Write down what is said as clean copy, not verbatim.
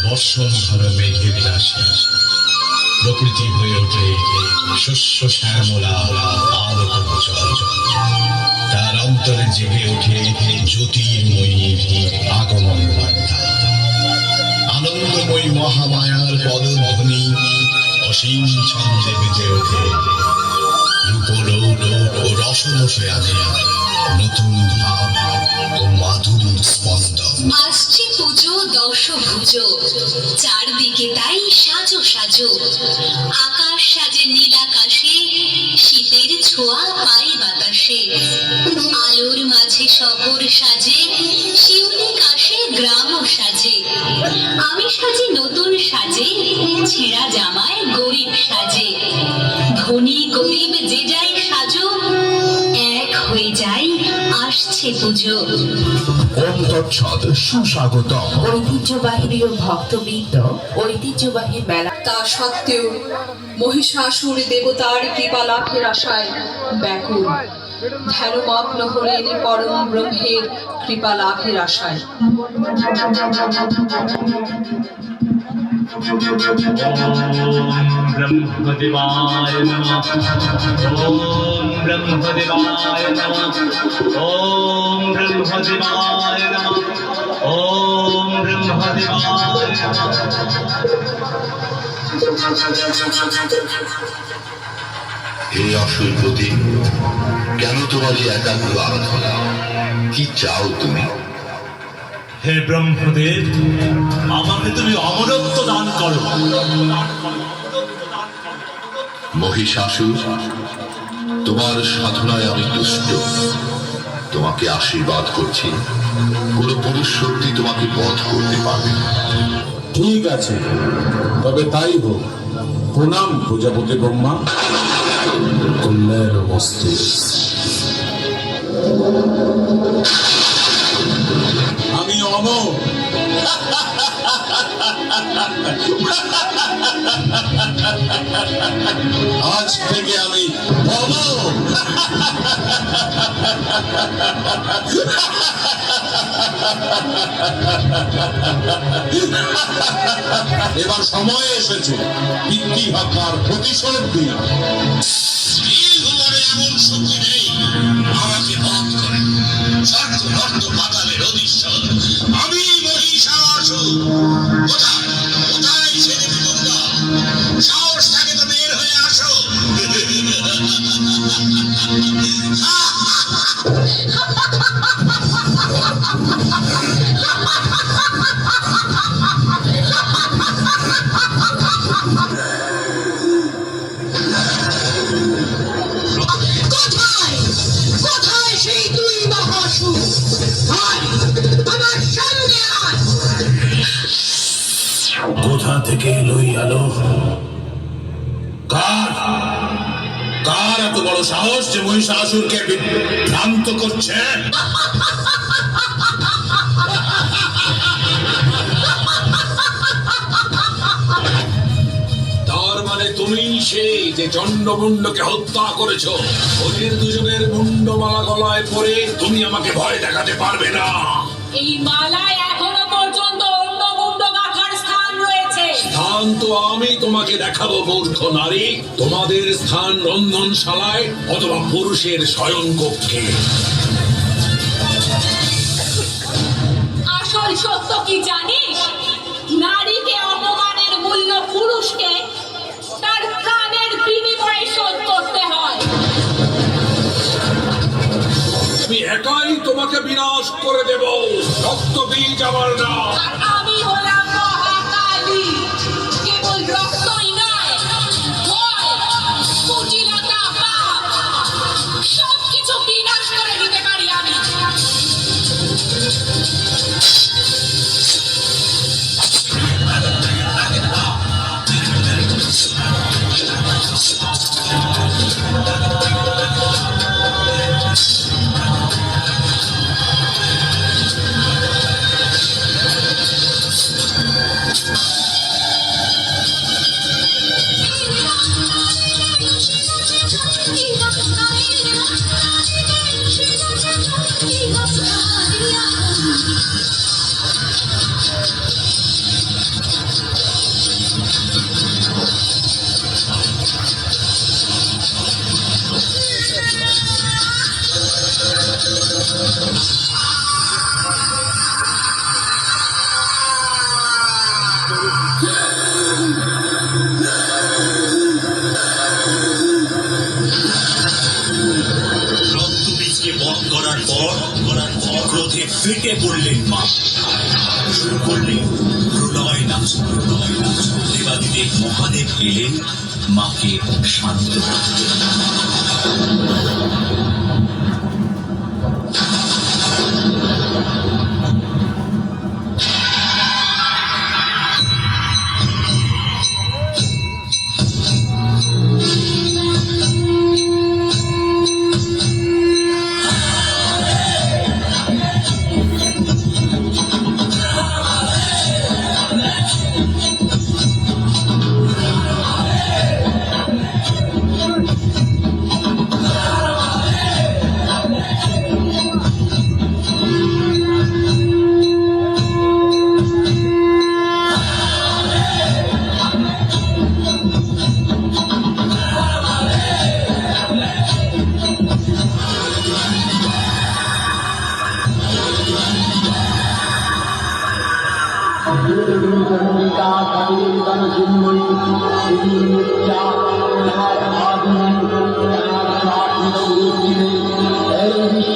বর্ষণ ঘন মেঘের রাশি প্রকৃতি হয়ে ওঠে শস্য শ্যামলা আলোকোজ্জ্বল। তার অন্তরে জেগে ওঠে জ্যোতির্ময়ী আগমন বার্তা। আনন্দময়ী মহামায়ার পদধ্বনি অসীম ছন্দে বেজে ওঠে। রূপলোক ও রসরসে আনে নতুন ভাব ও মাধুরীর স্পন্দন। আসছে পুজো দশভুজো, চারদিকে তাই সাজো সাজো। আকাশ সাজে নীল আকাশে, শীতের ছোঁয়া পাই বাতাসে। আলোর মাঝে শহর সাজে, শিউলি কাশে গ্রাম সাজে। আমি সাজি নতুন সাজে, ছেঁড়া জামায় গরিব সাজে। ধনী গরিব যে যাই সাজো, এক হয়ে যাই আসছে পুজো। ওম তৎসৎ সুস্বাগতম। ঐতিহ্যবাহী ও ভক্তবৃন্দ, ঐতিহ্যবাহী মেলা তা সত্ত্বেও মহিষাসুর দেবতার কৃপা লাভের আশায় ব্যাকুল। ধ্যানমগ্ন হলেন পরম ব্রহ্মের কৃপা লাভের আশায়। ব্রহ্মদেবায় নমঃ। ওম ব্রহ্মদেবায় নমঃ। ওম ব্রহ্মদেবায় নমঃ। ওম ব্রহ্মদেবায় নমঃ। হে অসুরপতি, কেন তোমার এই একাগ্র আরাধনা? কি চাও তুমি? হে ব্রহ্মদেব, আমাকে তুমি অমরত্ব দান করো। মহিষাসুর, তোমার সাধনায় আমি তুষ্ট। তোমাকে আশীর্বাদ করছি, কোন পুরুষ শক্তি তোমাকে বধ করতে পারবে না। ঠিক আছে, তবে তাই হোক। প্রণাম প্রজাপতি ব্রহ্মা। কল্যাণ মস্তু। আমি অমর। আজ থেকে আমি অমর। এবার সময় এসেছে পিতৃ হত্যার প্রতিশোধ দিন। এমন শক্তি নেই আমাকে বধ করে। স্বর্গ নর্ত পাতালের অধীশ্বর আমি মহিষাসুর। কোথায় কোথায় সে দেবী দুর্গা? সাহস থাকে তো বের হয়ে আসো। কোথায় কোথায় সেই দুই মহাসুর? আয়, আমার সামনে আয়। কোথা থেকে এলো এই আলো? কার কার এত বড় সাহস যে মহিষাসুরকে বিভ্রান্ত করছে? তার মানে তুমি সেই যে চন্ডমুন্ডকে হত্যা করেছো। ওদের দুজনের মুন্ডমালা গলায় পরে তুমি আমাকে ভয় দেখাতে পারবে না। এই মালায় এখনো পর্যন্ত অন্য মুন্ড গাঁথার স্থান রয়েছে। স্থান তো আমি তোমাকে দেখাবো মূর্খ নারী। তোমাদের স্থান রন্ধনশালায় অথবা পুরুষের শয়নকক্ষে। আসল সত্য কি জানিস? নারীকে অপমানের মূল্য পুরুষকে তার প্রাণের বিনিময়ে শোধ করতে হয়। আমি একাই তোমাকে বিনাশ করে দেব। রক্ত বীজ আমার না। আর আমি হলাম মহাকালী। কেবল রক্তই নয়, ভয়, কুটিলতা, পাপ সবকিছু বিনাশ করে দিতে পারি আমি। ফেটে পড়লেন মা, শুরু করলেন প্রলয় নাচ। দেবাদিদেব মহাদেব এলেন মাকে শান্ত করতে। এই